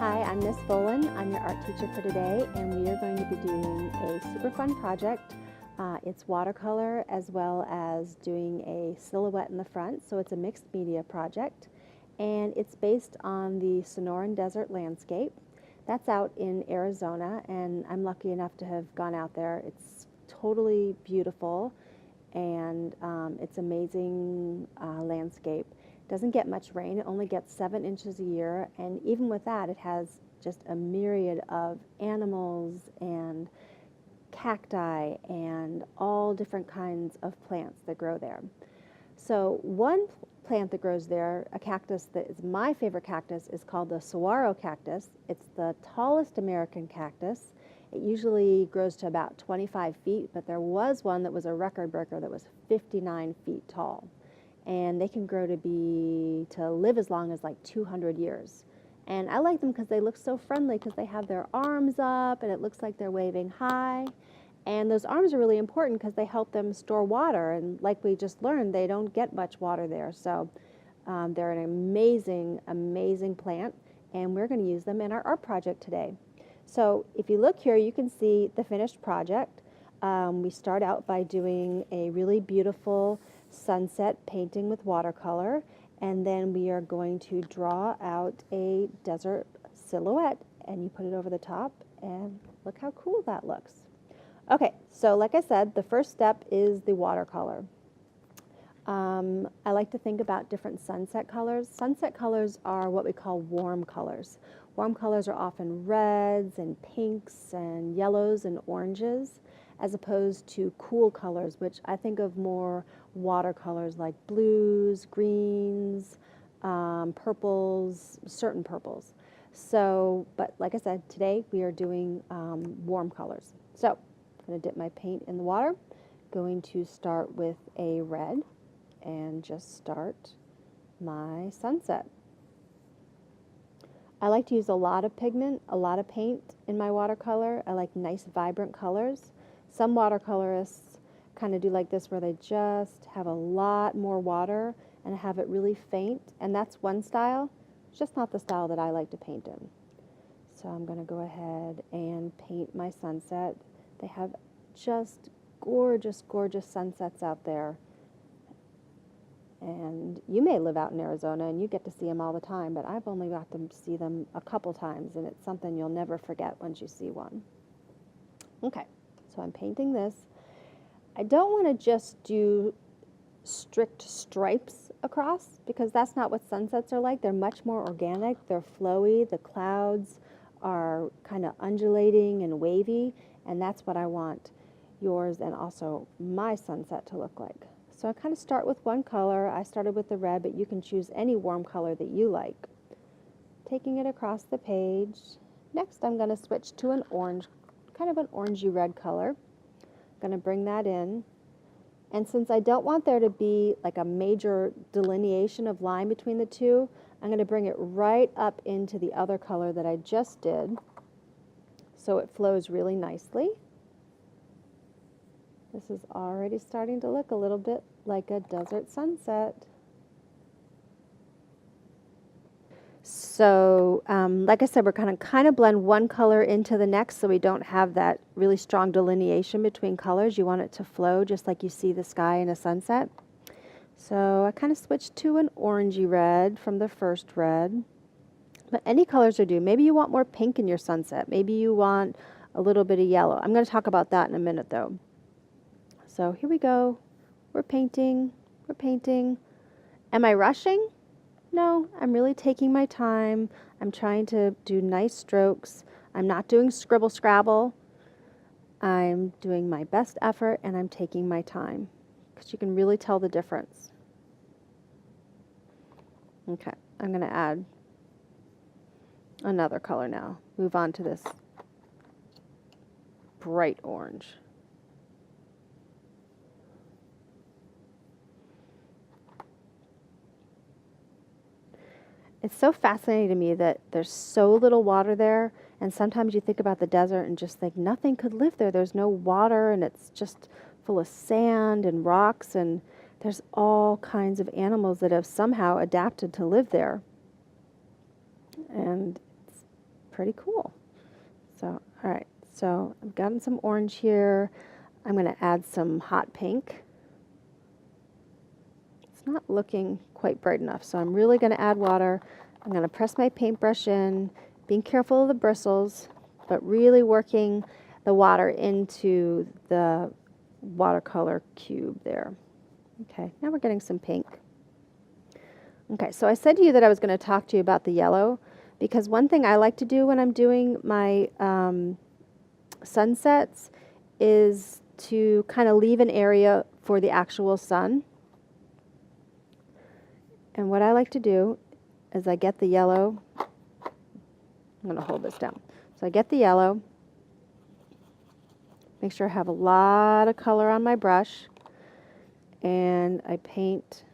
Hi, I'm Miss Boland. I'm your art teacher for today, and we are going to be doing a super fun project. It's watercolor as well as doing a silhouette in the front, so it's a mixed media project. And it's based on the Sonoran Desert landscape. That's out in Arizona, and I'm lucky enough to have gone out there. It's totally beautiful, and it's amazing landscape. Doesn't get much rain. It only gets 7 inches a year, and even with that, it has just a myriad of animals and cacti and all different kinds of plants that grow there. So one plant that grows there, a cactus that is my favorite cactus, is called the saguaro cactus. It's the tallest American cactus. It usually grows to about 25 feet, but there was one that was a record breaker that was 59 feet tall. And they can grow to live as long as like 200 years. And I like them because they look so friendly, because they have their arms up and it looks like they're waving hi. And those arms are really important because they help them store water. And like we just learned, they don't get much water there. So they're an amazing, amazing plant. And we're going to use them in our art project today. So if you look here, you can see the finished project. We start out by doing a really beautiful sunset painting with watercolor, and then we are going to draw out a desert silhouette, and you put it over the top, and look how cool that looks. Okay, so like I said, the first step is the watercolor. I like to think about different sunset colors. Sunset colors are what we call warm colors. Warm colors are often reds and pinks and yellows and oranges, as opposed to cool colors, which I think of more watercolors like blues, greens, purples, certain purples. So, but like I said, today we are doing warm colors. So I'm going to dip my paint in the water. Going to start with a red and just start my sunset. I like to use a lot of pigment, a lot of paint in my watercolor. I like nice, vibrant colors. Some watercolorists kind of do like this, where they just have a lot more water and have it really faint, and that's one style. It's just not the style that I like to paint in. So I'm going to go ahead and paint my sunset. They have just gorgeous, gorgeous sunsets out there. And you may live out in Arizona and you get to see them all the time, but I've only got to see them a couple times, and it's something you'll never forget once you see one. Okay, so I'm painting this. I don't want to just do strict stripes across, because that's not what sunsets are like. They're much more organic. They're flowy. The clouds are kind of undulating and wavy, and that's what I want yours and also my sunset to look like. So I kind of start with one color. I started with the red, but you can choose any warm color that you like. Taking it across the page. Next, I'm going to switch to an orange, kind of an orangey red color. I'm going to bring that in. And since I don't want there to be like a major delineation of line between the two, I'm going to bring it right up into the other color that I just did, so it flows really nicely. This is already starting to look a little bit like a desert sunset. So, like I said, we're going to kind of blend one color into the next, so we don't have that really strong delineation between colors. You want it to flow just like you see the sky in a sunset. So I kind of switched to an orangey red from the first red. But any colors are do. Maybe you want more pink in your sunset. Maybe you want a little bit of yellow. I'm going to talk about that in a minute, though. So here we go. We're painting. We're painting. Am I rushing? No, I'm really taking my time. I'm trying to do nice strokes. I'm not doing scribble scrabble. I'm doing my best effort, and I'm taking my time, because you can really tell the difference. Okay, I'm going to add another color now. Move on to this bright orange. It's so fascinating to me that there's so little water there, and sometimes you think about the desert and just think nothing could live there. There's no water, and it's just full of sand and rocks, and there's all kinds of animals that have somehow adapted to live there. And it's pretty cool. So, all right, so I've gotten some orange here. I'm going to add some hot pink. It's not looking quite bright enough, so I'm really going to add water. I'm going to press my paintbrush in, being careful of the bristles, but really working the water into the watercolor cube there. Okay, now we're getting some pink. Okay, so I said to you that I was going to talk to you about the yellow, because one thing I like to do when I'm doing my sunsets is to kind of leave an area for the actual sun. And what I like to do is I get the yellow. I'm going to hold this down. So I get the yellow, make sure I have a lot of color on my brush, and I paint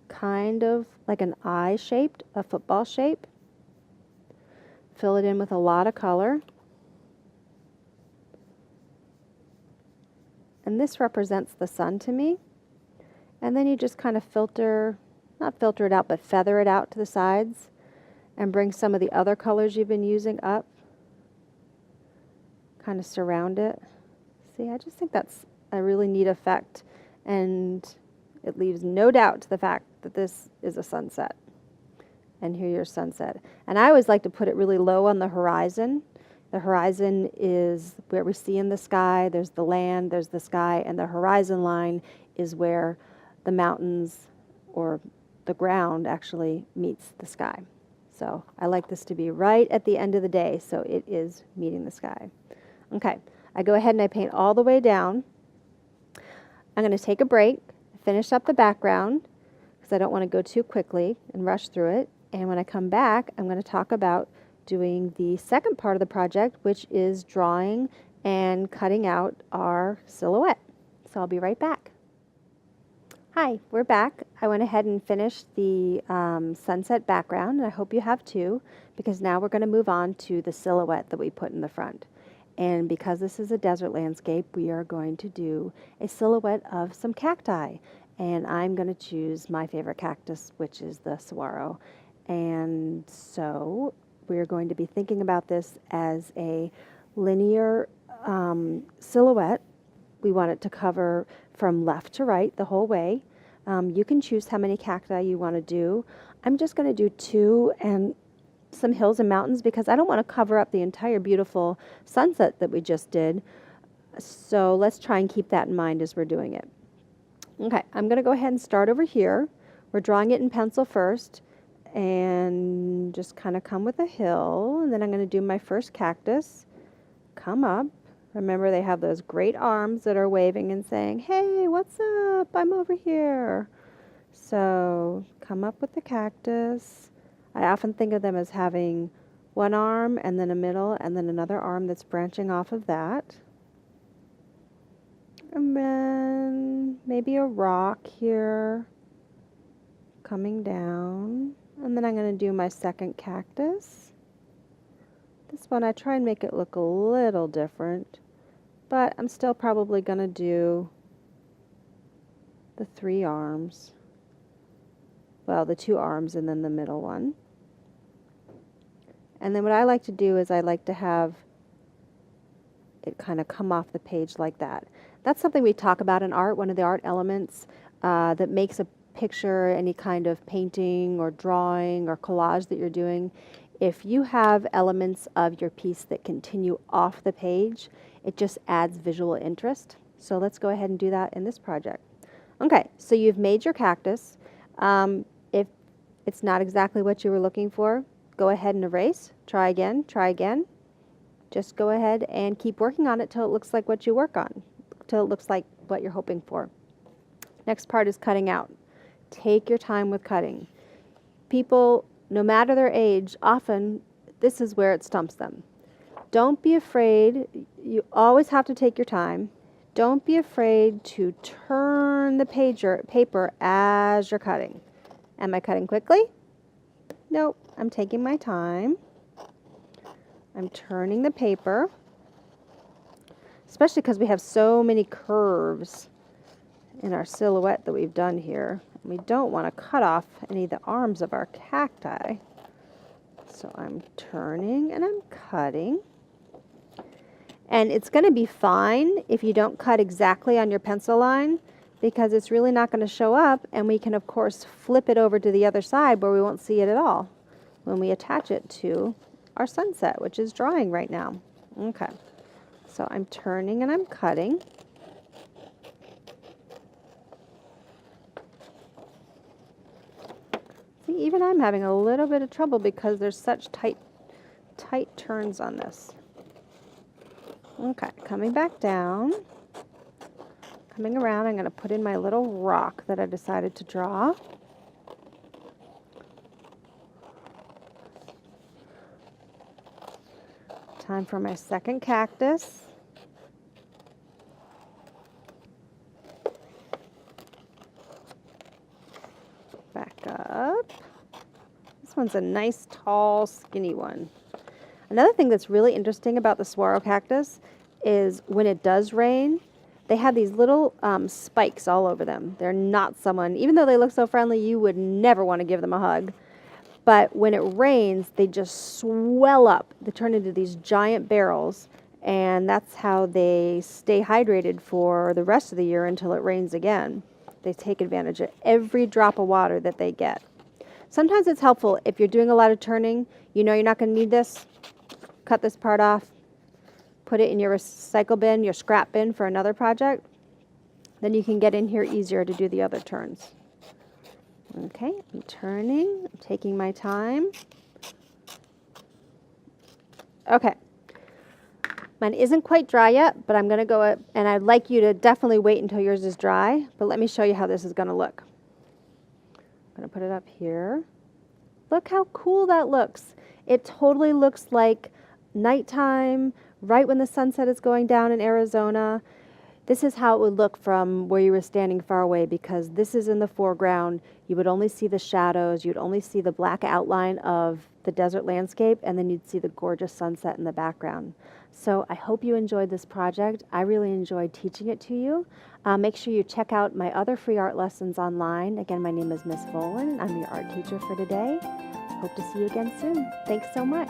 kind of like an eye shaped, a football shape. Fill it in with a lot of color. And this represents the sun to me. And then you just kind of filter, not filter it out, but feather it out to the sides and bring some of the other colors you've been using up. Kind of surround it. See, I just think that's a really neat effect, and it leaves no doubt to the fact that this is a sunset. And here's your sunset. And I always like to put it really low on the horizon. The horizon is where we see in the sky. There's the land, there's the sky, and the horizon line is where the mountains or the ground actually meets the sky. So I like this to be right at the end of the day, so it is meeting the sky. Okay, I go ahead and I paint all the way down. I'm going to take a break, finish up the background, because I don't want to go too quickly and rush through it. And when I come back, I'm going to talk about doing the second part of the project, which is drawing and cutting out our silhouette. So I'll be right back. Hi, we're back. I went ahead and finished the sunset background, and I hope you have too, because now we're going to move on to the silhouette that we put in the front. And because this is a desert landscape, we are going to do a silhouette of some cacti. And I'm going to choose my favorite cactus, which is the saguaro. And so we're going to be thinking about this as a linear silhouette. We want it to cover from left to right the whole way. You can choose how many cacti you want to do. I'm just going to do 2 and some hills and mountains because I don't want to cover up the entire beautiful sunset that we just did. So let's try and keep that in mind as we're doing it. Okay, I'm going to go ahead and start over here. We're drawing it in pencil first and just kind of come with a hill, and then I'm going to do my first cactus. Come up. Remember, they have those great arms that are waving and saying, "Hey, what's up? I'm over here." So come up with the cactus. I often think of them as having one arm and then a middle and then another arm that's branching off of that. And then maybe a rock here coming down. And then I'm going to do my second cactus. This one I try and make it look a little different, but I'm still probably going to do the 3 arms. Well, the 2 arms and then the middle one. And then what I like to do is I like to have it kind of come off the page like that. That's something we talk about in art, one of the art elements that makes a picture, any kind of painting or drawing or collage that you're doing. If you have elements of your piece that continue off the page, it just adds visual interest. So let's go ahead and do that in this project. Okay, so you've made your cactus. If it's not exactly what you were looking for, go ahead and erase. Try again, try again. Just go ahead and keep working on it till it looks like what you work on, till it looks like what you're hoping for. Next part is cutting out. Take your time with cutting. People, no matter their age, often this is where it stumps them. Don't be afraid. You always have to take your time. Don't be afraid to turn the paper as you're cutting. Am I cutting quickly? Nope, I'm taking my time. I'm turning the paper, especially because we have so many curves in our silhouette that we've done here. We don't want to cut off any of the arms of our cacti. So I'm turning and I'm cutting. And it's going to be fine if you don't cut exactly on your pencil line, because it's really not going to show up, and we can of course flip it over to the other side where we won't see it at all when we attach it to our sunset, which is drying right now. Okay, so I'm turning and I'm cutting. See, even I'm having a little bit of trouble because there's such tight turns on this. Okay, coming back down, coming around, I'm going to put in my little rock that I decided to draw. Time for my second cactus. Back up. This one's a nice, tall, skinny one. Another thing that's really interesting about the saguaro cactus is when it does rain, they have these little spikes all over them. They're not someone, even though they look so friendly, you would never want to give them a hug. But when it rains, they just swell up. They turn into these giant barrels, and that's how they stay hydrated for the rest of the year until it rains again. They take advantage of every drop of water that they get. Sometimes it's helpful if you're doing a lot of turning, you know you're not going to need this, cut this part off, put it in your recycle bin, your scrap bin for another project. Then you can get in here easier to do the other turns. Okay, I'm turning, I'm taking my time. Okay, mine isn't quite dry yet, but I'm going to go up, and I'd like you to definitely wait until yours is dry, but let me show you how this is going to look. I'm going to put it up here. Look how cool that looks. It totally looks like nighttime, right when the sunset is going down in Arizona. This is how it would look from where you were standing far away, because this is in the foreground. You would only see the shadows. You'd only see the black outline of the desert landscape, and then you'd see the gorgeous sunset in the background. So I hope you enjoyed this project. I really enjoyed teaching it to you. Make sure you check out my other free art lessons online. Again, my name is Miss Volan. I'm your art teacher for today. Hope to see you again soon. Thanks so much.